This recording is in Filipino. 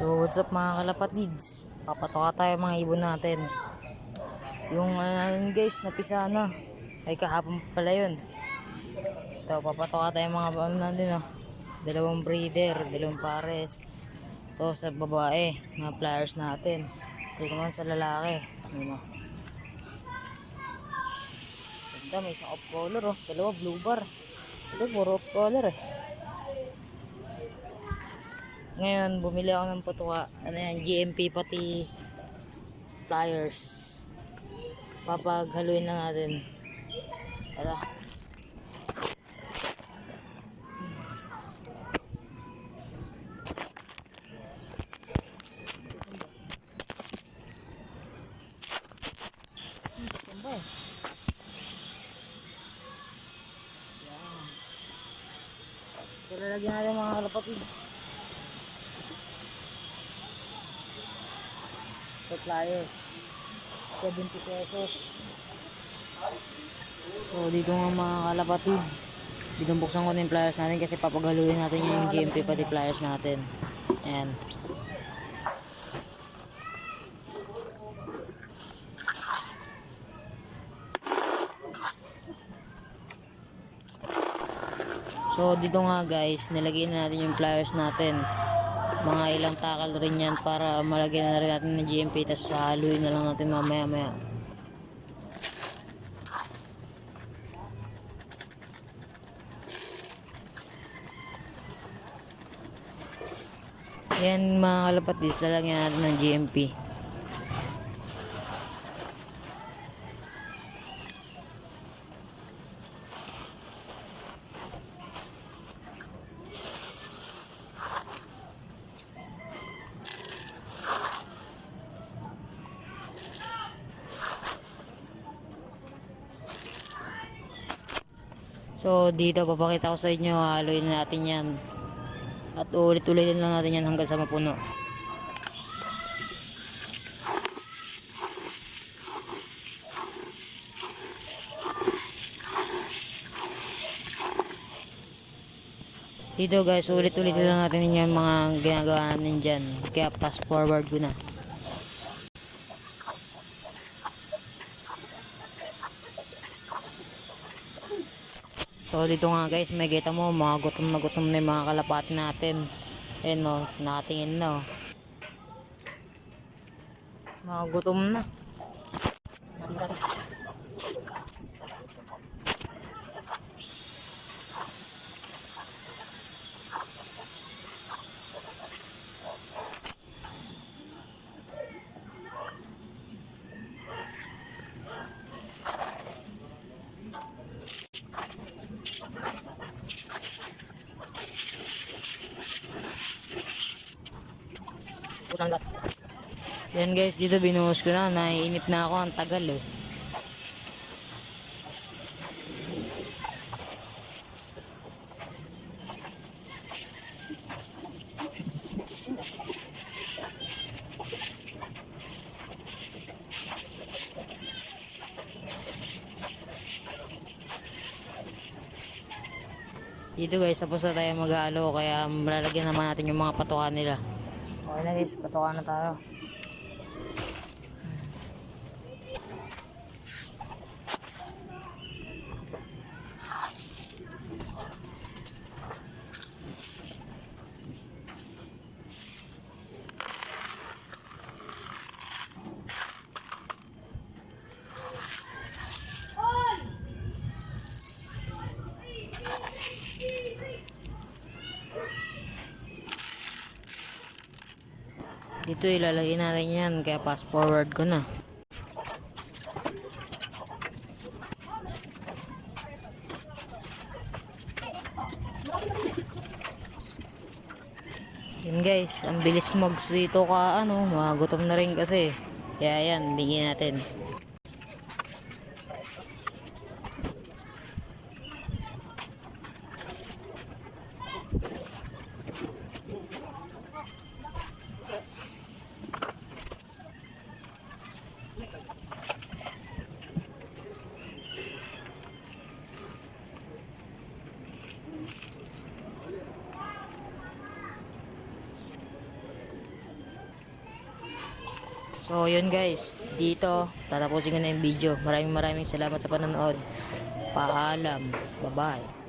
So what's up mga kalapatids, papatoka tayo mga ibon natin. Yung guys, napisa na ay kahapon pala yun. Ito, papatoka tayo mga ano natin, dalawang breeder, dalawang pares. Ito sa babae na flyers natin, ito naman sa lalaki. Ano, ganda, may isang off color, dalawa blue bar. Ito puro off color Ngayon bumili ako ng patuka, ano yan, GMP pati flyers. Papaghaluin na natin. Tara. So lalagyan natin mga kalapatid. So flyers 70 pesos. So dito nga mga kalapatids, dito buksan ko na yung flyers natin kasi papagaluin natin yung GMP pati flyers natin. Ayan. So dito nga guys, nilagay na natin yung flyers natin. Mga ilang takal rin yan para malagyan na rin natin ng GMP, tapos haluin na lang natin mamaya maya. Yan mga kalapatids, lalagyan natin ng GMP. So dito papakita ko sa inyo, haluin natin yan at ulit-ulitin lang natin yan hanggang sa mapuno. Dito guys, ulit-ulitin lang natin yung mga ginagawa natin dyan, kaya fast forward ko na. So dito nga guys, may kita mo mga gutom na yung mga kalapati natin. Ayan o, nakatingin na o. Mga gutom na. Yan guys, dito binuhos ko na, naiinit na ako, ang tagal eh. Dito guys, tapos na tayo mag-aalo, kaya malalagyan naman natin yung mga patukan nila. Okay na guys, patukan na tayo. Dito ilalagay natin yan, kaya fast forward ko na. Yan guys, ang bilis magsito ka, magutom na rin kasi. Kaya yan, bigyan natin. So yun guys, dito tatapusin ko na yung video. Maraming salamat sa panonood. Paalam. Bye bye.